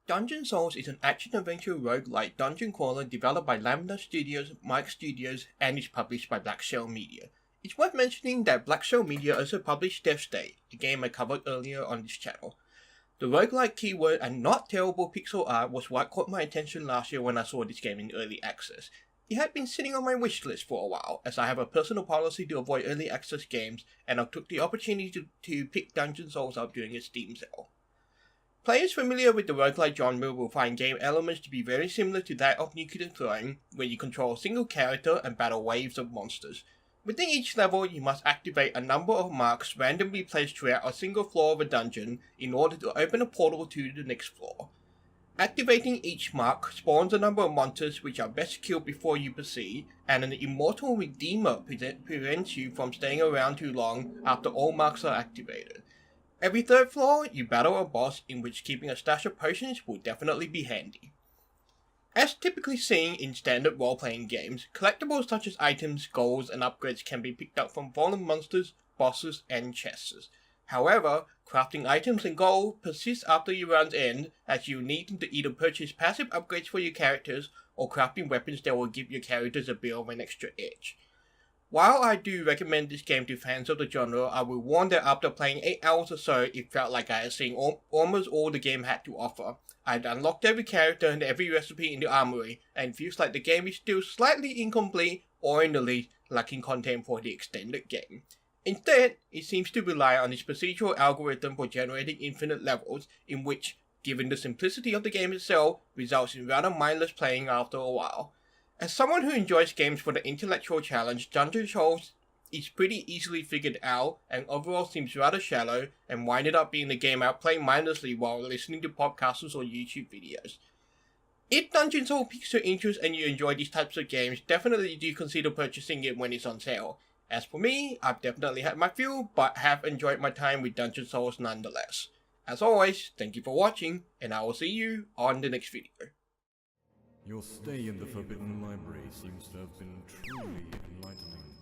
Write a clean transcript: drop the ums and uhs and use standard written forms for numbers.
Dungeon Souls is an action-adventure roguelike dungeon crawler developed by Lamina Studios, Mike Studios, and is published by Black Shell Media. It's worth mentioning that Black Shell Media also published Deathstate, a game I covered earlier on this channel. The roguelike keyword and not terrible pixel art was what caught my attention last year when I saw this game in early access. It had been sitting on my wishlist for a while, as I have a personal policy to avoid early access games, and I took the opportunity to pick Dungeon Souls up during its Steam sale. Players familiar with the roguelike genre will find game elements to be very similar to that of Nuclear Throne, where you control a single character and battle waves of monsters. Within each level, you must activate a number of marks randomly placed throughout a single floor of a dungeon in order to open a portal to the next floor. Activating each mark spawns a number of monsters which are best killed before you proceed, and an immortal redeemer prevents you from staying around too long after all marks are activated. Every third floor, you battle a boss, in which keeping a stash of potions will definitely be handy. As typically seen in standard role-playing games, collectibles such as items, golds, and upgrades can be picked up from fallen monsters, bosses, and chests. However, crafting items and gold persists after your runs end, as you need to either purchase passive upgrades for your characters or crafting weapons that will give your characters a bit of an extra edge. While I do recommend this game to fans of the genre, I will warn that after playing 8 hours or so, it felt like I had seen almost all the game had to offer. I'd unlocked every character and every recipe in the armory, and it feels like the game is still slightly incomplete, or in the least, lacking content for the extended game. Instead, it seems to rely on its procedural algorithm for generating infinite levels, in which, given the simplicity of the game itself, results in rather mindless playing after a while. As someone who enjoys games for the intellectual challenge, Dungeon Souls is pretty easily figured out, and overall seems rather shallow, and winded up being the game I play mindlessly while listening to podcasts or YouTube videos. If Dungeon Souls piques your interest and you enjoy these types of games, definitely do consider purchasing it when it's on sale. As for me, I've definitely had my fill, but have enjoyed my time with Dungeon Souls nonetheless. As always, thank you for watching, and I will see you on the next video. Your stay in the Forbidden Library seems to have been truly enlightening.